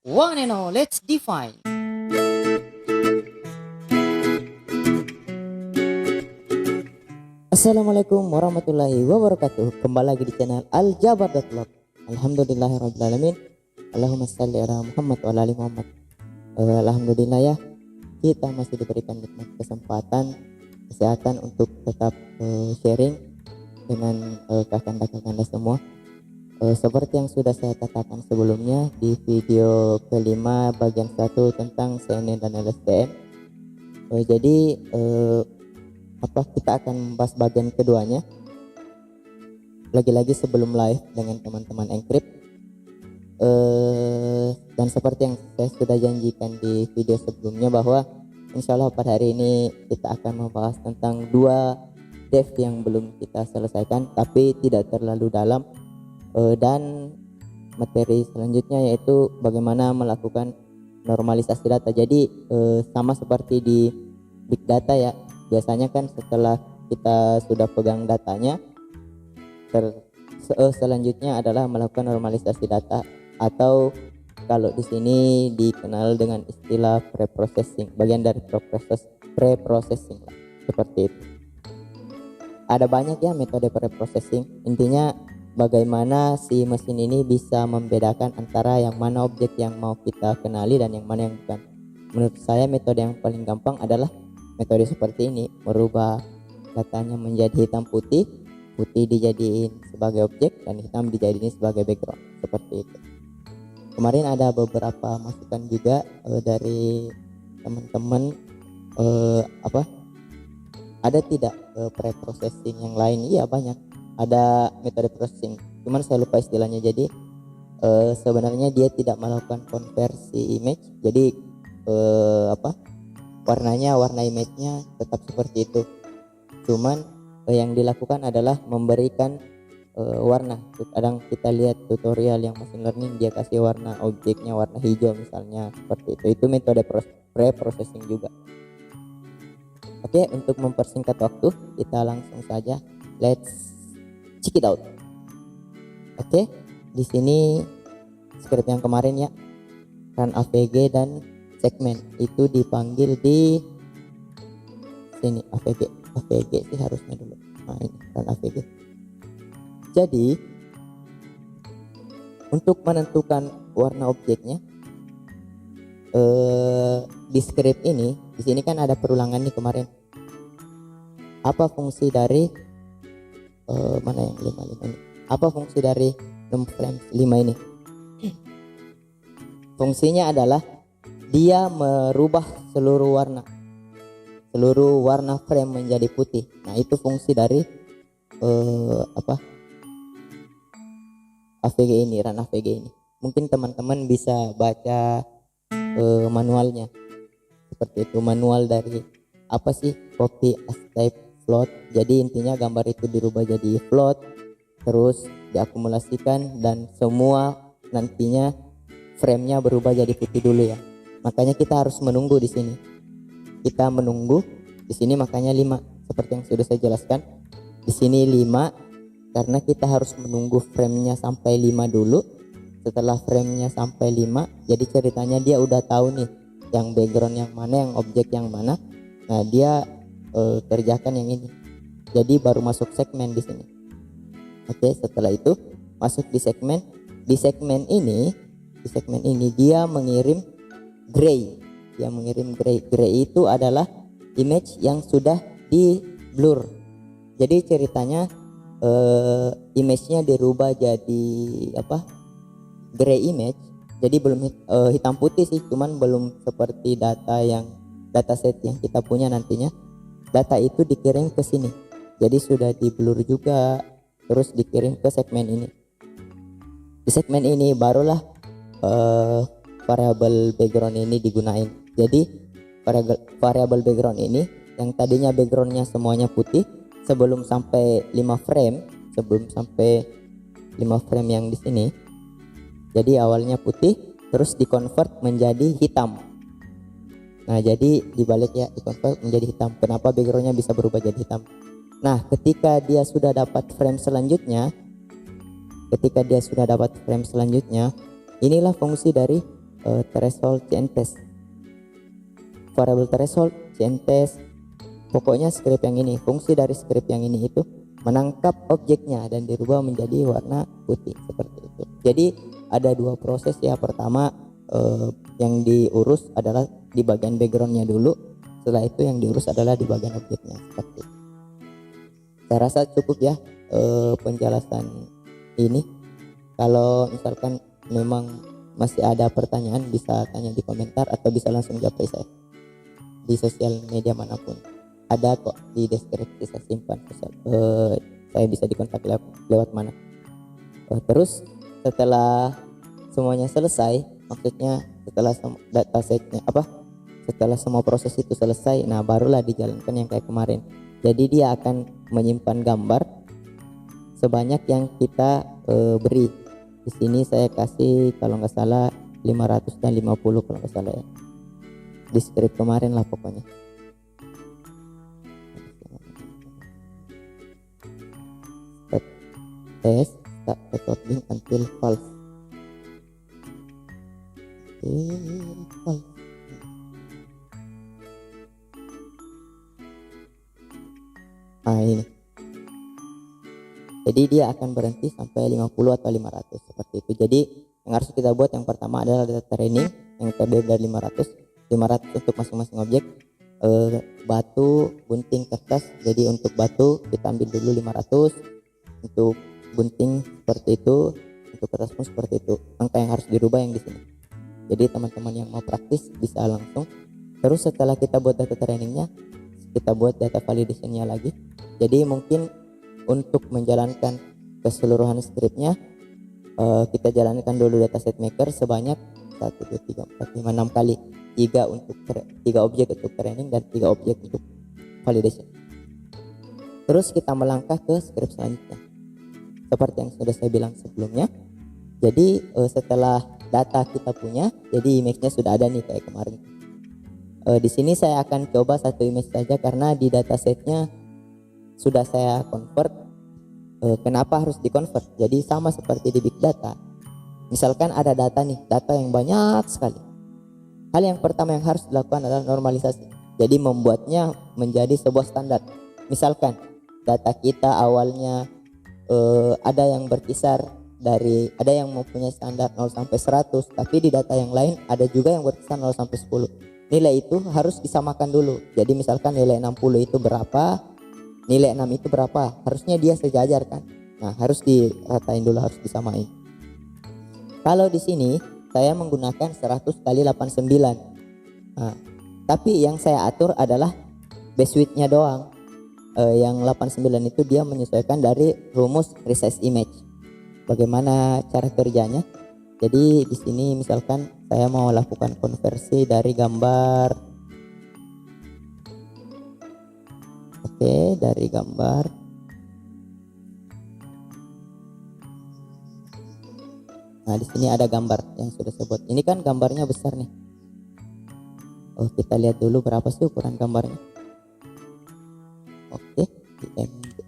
One and all, let's define. Assalamualaikum warahmatullahi wabarakatuh. Kembali lagi di channel Aljabar.vlog. Alhamdulillahirrahmanirrahim. Allahumma salli ala Muhammad wa ala ali Muhammad. Alhamdulillah ya, kita masih diberikan nikmat kesempatan kesehatan untuk tetap sharing dengan kakanda-kakanda semua. Seperti yang sudah saya katakan sebelumnya di video kelima bagian 1 tentang CNN dan LSTM. Jadi kita akan membahas bagian keduanya lagi-lagi sebelum live dengan teman-teman Encrypt. Dan seperti yang saya sudah janjikan di video sebelumnya bahwa insya Allah pada hari ini kita akan membahas tentang 2 dev yang belum kita selesaikan tapi tidak terlalu dalam, dan materi selanjutnya yaitu bagaimana melakukan normalisasi data. Jadi sama seperti di big data ya, biasanya kan setelah kita sudah pegang datanya selanjutnya adalah melakukan normalisasi data, atau kalau di sini dikenal dengan istilah preprocessing, bagian dari preprocessing lah, seperti itu. Ada banyak ya metode preprocessing. Intinya bagaimana si mesin ini bisa membedakan antara yang mana objek yang mau kita kenali dan yang mana yang bukan. Menurut saya metode yang paling gampang adalah metode seperti ini, merubah datanya menjadi hitam putih, putih dijadiin sebagai objek dan hitam dijadiin sebagai background, seperti itu. Kemarin ada beberapa masukan juga dari teman-teman, ada tidak pre-processing yang lain? Iya banyak, ada metode processing, cuman saya lupa istilahnya. Jadi sebenarnya dia tidak melakukan konversi image, jadi warna image-nya tetap seperti itu, cuman yang dilakukan adalah memberikan warna. Kadang kita lihat tutorial yang machine learning, dia kasih warna objeknya warna hijau misalnya, seperti itu metode pre-processing juga. Oke, untuk mempersingkat waktu kita langsung saja, let's check it out. Oke, di sini script yang kemarin ya, run AVG dan segmen itu dipanggil di sini. AVG sih harusnya dulu. Nah ini run AVG. Jadi untuk menentukan warna objeknya, di script ini, di sini kan ada perulangan nih kemarin. Apa fungsi dari mana yang 5 ini? Apa fungsi dari frame 5 ini? Fungsinya adalah dia merubah seluruh warna frame menjadi putih. Nah itu fungsi dari AVG ini, run AVG ini. Mungkin teman-teman bisa baca manualnya, seperti itu. Manual dari apa sih copy as type float. Jadi intinya gambar itu dirubah jadi float, terus diakumulasikan dan semua nantinya frame-nya berubah jadi putih dulu ya. Makanya kita harus menunggu di sini. Kita menunggu di sini, makanya 5 seperti yang sudah saya jelaskan. Di sini 5 karena kita harus menunggu frame-nya sampai 5 dulu. Setelah frame-nya sampai 5, jadi ceritanya dia udah tahu nih yang background yang mana, yang objek yang mana. Nah, dia kerjakan yang ini. Jadi baru masuk segmen di sini. Oke, setelah itu masuk di segmen. Di segmen ini dia mengirim gray. Gray itu adalah image yang sudah di blur. Jadi ceritanya image-nya dirubah jadi gray image. Jadi belum hitam putih sih, cuman belum seperti dataset yang kita punya nantinya. Data itu dikirim ke sini. Jadi sudah di blur juga, terus dikirim ke segmen ini. Di segmen ini barulah variabel background ini digunain. Jadi variabel background ini yang tadinya backgroundnya semuanya putih, sebelum sampai 5 frame yang di sini. Jadi awalnya putih, terus dikonvert menjadi hitam. Nah jadi dibalik ya, dikonvert menjadi hitam. Kenapa backgroundnya bisa berubah jadi hitam? Nah ketika dia sudah dapat frame selanjutnya, inilah fungsi dari threshold CNTest, variable threshold CNTest. Pokoknya script yang ini, fungsi dari script yang ini itu menangkap objeknya dan dirubah menjadi warna putih seperti itu. Jadi ada dua proses ya. Pertama yang diurus adalah di bagian backgroundnya dulu, setelah itu yang diurus adalah di bagian objeknya seperti itu. Saya rasa cukup ya penjelasan ini. Kalau misalkan memang masih ada pertanyaan bisa tanya di komentar atau bisa langsung japri saya di sosial media manapun. Ada kok di deskripsi saya simpan saya bisa dikontak lewat mana. Terus setelah semuanya selesai, maksudnya setelah datasetnya setelah semua proses itu selesai, nah barulah dijalankan yang kayak kemarin. Jadi dia akan menyimpan gambar sebanyak yang kita beri. Di sini saya kasih kalau nggak salah 550 kalau nggak salah ya, di script kemarin lah pokoknya. Test start recording until false. False. Nah ini. Jadi dia akan berhenti sampai 50 atau 500 seperti itu. Jadi yang harus kita buat yang pertama adalah data training yang terdiri dari 500 untuk masing-masing objek. Batu, gunting, kertas. Jadi untuk batu kita ambil dulu 500, untuk gunting seperti itu, untuk kertas pun seperti itu. Angka yang harus dirubah yang di sini. Jadi teman-teman yang mau praktis bisa langsung. Terus setelah kita buat data trainingnya, kita buat data validationnya lagi. Jadi mungkin untuk menjalankan keseluruhan scriptnya kita jalankan dulu dataset maker sebanyak 1, 2, 3, 4, 5, 6 kali. 3 objek untuk training dan 3 objek untuk validation. Terus kita melangkah ke script selanjutnya. Seperti yang sudah saya bilang sebelumnya. Jadi setelah data kita punya, jadi image-nya sudah ada nih kayak kemarin. Di sini saya akan coba satu image saja karena di datasetnya sudah saya convert. Kenapa harus di convert? Jadi sama seperti di big data. Misalkan ada data nih, data yang banyak sekali. Hal yang pertama yang harus dilakukan adalah normalisasi. Jadi membuatnya menjadi sebuah standar. Misalkan data kita awalnya ada yang berkisar ada yang mempunyai standar 0 sampai 100, tapi di data yang lain ada juga yang berkisar 0 sampai 10. Nilai itu harus disamakan dulu. Jadi misalkan nilai 60 itu berapa, nilai 6 itu berapa, harusnya dia sejajar kan. Nah, harus diratain dulu, harus disamain. Kalau di sini saya menggunakan 100 kali 89. Nah, tapi yang saya atur adalah base width-nya doang. Yang 89 itu dia menyesuaikan dari rumus resize image. Bagaimana cara kerjanya? Jadi di sini misalkan saya mau lakukan konversi dari gambar. Oke, dari gambar. Nah, di sini ada gambar yang sudah saya buat. Ini kan gambarnya besar nih. Kita lihat dulu berapa sih ukuran gambarnya. Oke, di MD.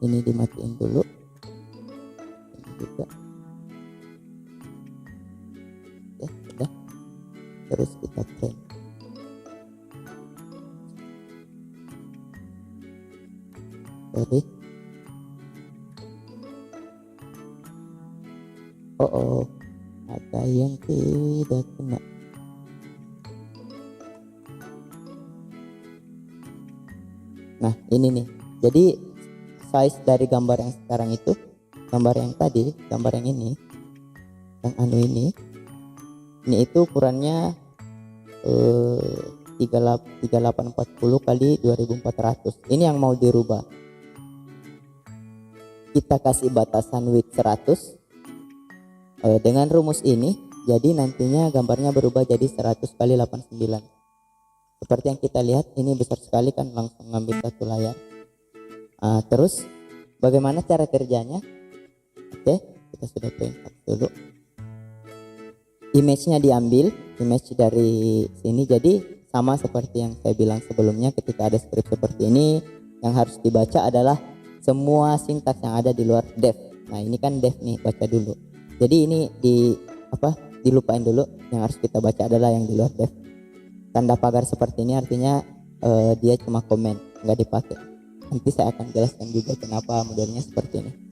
Ini dimatiin dulu. Ini juga. Ya, sudah. Terus kita print. Sorry. Ada yang tidak kena. Nah, ini nih. Jadi size dari gambar yang sekarang itu, gambar yang tadi, gambar yang ini, yang ini itu ukurannya 3840 kali 2400. Ini yang mau dirubah. Kita kasih batasan width 100. Dengan rumus ini, jadi nantinya gambarnya berubah jadi 100 kali 89. Seperti yang kita lihat, ini besar sekali kan, langsung ngambil satu layar. Terus bagaimana cara kerjanya? Oke, kita sudah print dulu. Image-nya diambil, image dari sini. Jadi sama seperti yang saya bilang sebelumnya, ketika ada script seperti ini, yang harus dibaca adalah semua sintaks yang ada di luar def. Nah ini kan def nih, baca dulu. Jadi ini dilupain dulu, yang harus kita baca adalah yang di luar def. Tanda pagar seperti ini artinya dia cuma komen, nggak dipakai. Nanti saya akan jelaskan juga kenapa modelnya seperti ini.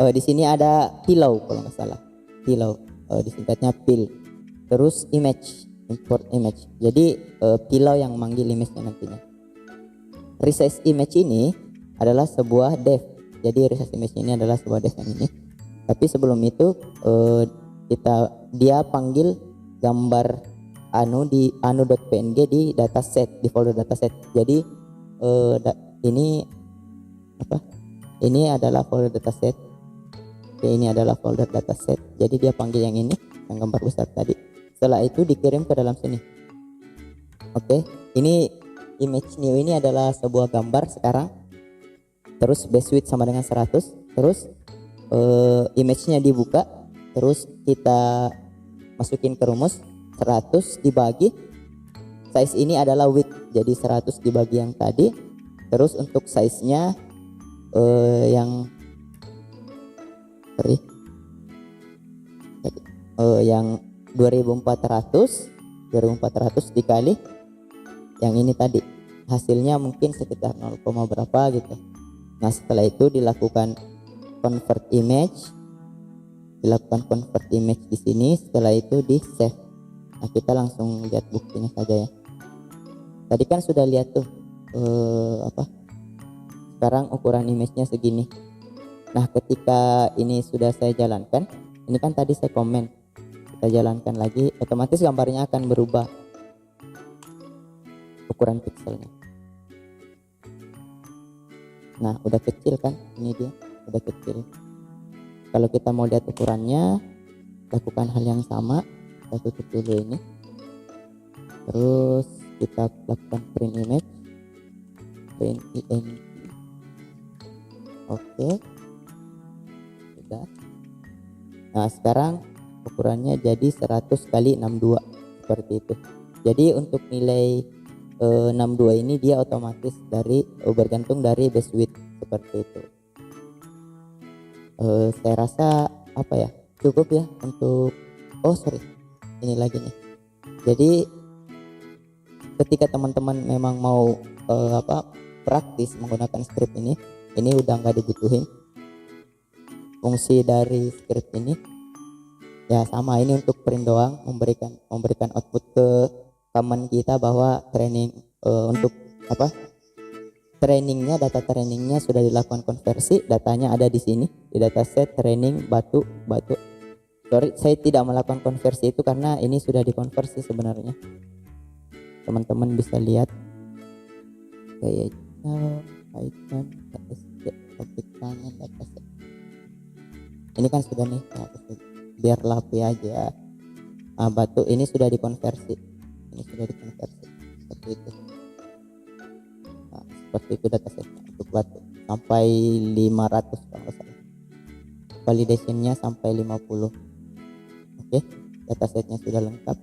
Di sini ada pillow kalau nggak salah, pillow, disingkatnya pil. Terus image, import image. Jadi pillow yang manggil image-nya nantinya. Resize image ini adalah sebuah dev. Jadi resize image ini adalah sebuah dev yang ini. Tapi sebelum itu dia panggil gambar di anu.png di dataset, di folder dataset. Jadi ini adalah folder dataset. Oke, ini adalah folder dataset. Jadi dia panggil yang ini, yang gambar besar tadi. Setelah itu dikirim ke dalam sini. Oke, ini image new ini adalah sebuah gambar sekarang. Terus base width sama dengan 100. Terus image-nya dibuka. Terus kita masukin ke rumus 100 dibagi. Size ini adalah width. Jadi 100 dibagi yang tadi. Terus untuk size-nya yang 2400 dikali yang ini tadi, hasilnya mungkin sekitar 0, berapa gitu. Nah setelah itu dilakukan convert image di sini. Setelah itu di save. Nah kita langsung lihat buktinya saja ya. Tadi kan sudah lihat tuh sekarang ukuran image-nya segini. Nah ketika ini sudah saya jalankan, ini kan tadi saya komen, kita jalankan lagi, otomatis gambarnya akan berubah ukuran pixelnya. Nah udah kecil kan, ini dia udah kecil. Kalau kita mau lihat ukurannya, lakukan hal yang sama. Kita tutup dulu ini, terus kita lakukan print image. Oke, sudah. Nah sekarang ukurannya jadi 100 kali 62 seperti itu. Jadi untuk nilai 62 ini dia otomatis bergantung dari base width seperti itu. Saya rasa cukup ya untuk ini lagi nih. Jadi ketika teman-teman memang mau praktis menggunakan script ini udah nggak dibutuhin fungsi dari script ini ya, sama ini untuk print doang, memberikan output ke teman kita bahwa data trainingnya sudah dilakukan konversi, datanya ada di sini di dataset training batu. Sorry, saya tidak melakukan konversi itu karena ini sudah dikonversi sebenarnya. Teman-teman bisa lihat item topik tangan dataset. Ini kan sudah nih, biar rapi aja. Batu ini sudah dikonversi. Seperti itu. Nah, seperti itu datasetnya untuk batu sampai 500 kalau nggak salah. Validationnya sampai 50. Oke, datasetnya sudah lengkap.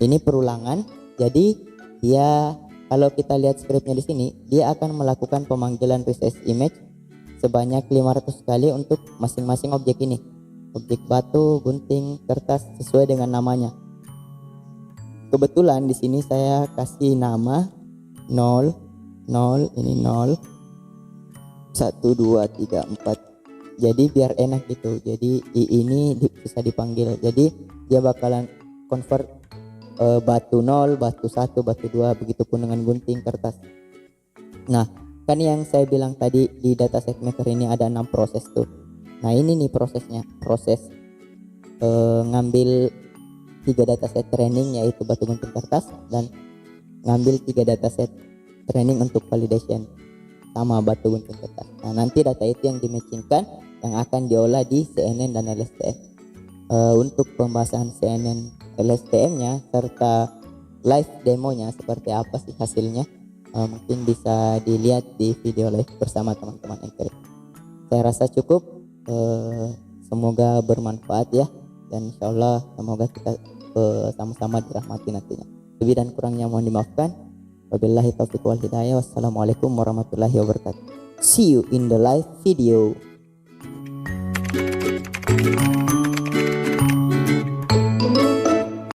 Ini perulangan. Jadi dia, kalau kita lihat scriptnya di sini, dia akan melakukan pemanggilan resize image sebanyak 500 kali untuk masing-masing objek ini. Objek batu, gunting, kertas sesuai dengan namanya. Kebetulan di sini saya kasih nama 0, ini 0, 1, 2, 3, 4. Jadi biar enak gitu. Jadi ini bisa dipanggil. Jadi dia bakalan convert batu 0, batu 1, batu 2, begitupun dengan gunting, kertas. Nah, kan yang saya bilang tadi di dataset maker ini ada 6 proses tuh. Nah ini nih prosesnya, proses ngambil 3 dataset training yaitu batu, gunting, kertas, dan ngambil 3 dataset training untuk validation sama batu, gunting, kertas. Nah nanti data itu yang dimatchingkan yang akan diolah di CNN dan LSTM. Untuk pembahasan CNN LSTM nya serta live demonya seperti apa sih hasilnya, mungkin bisa dilihat di video live bersama teman-teman Anchor. Saya rasa cukup, semoga bermanfaat ya, dan insyaallah semoga kita sama-sama dirahmati nantinya. Lebih dan kurangnya mohon dimaafkan. Wabillahi taufiq wal hidayah. Wassalamualaikum warahmatullahi wabarakatuh. See you in the live video.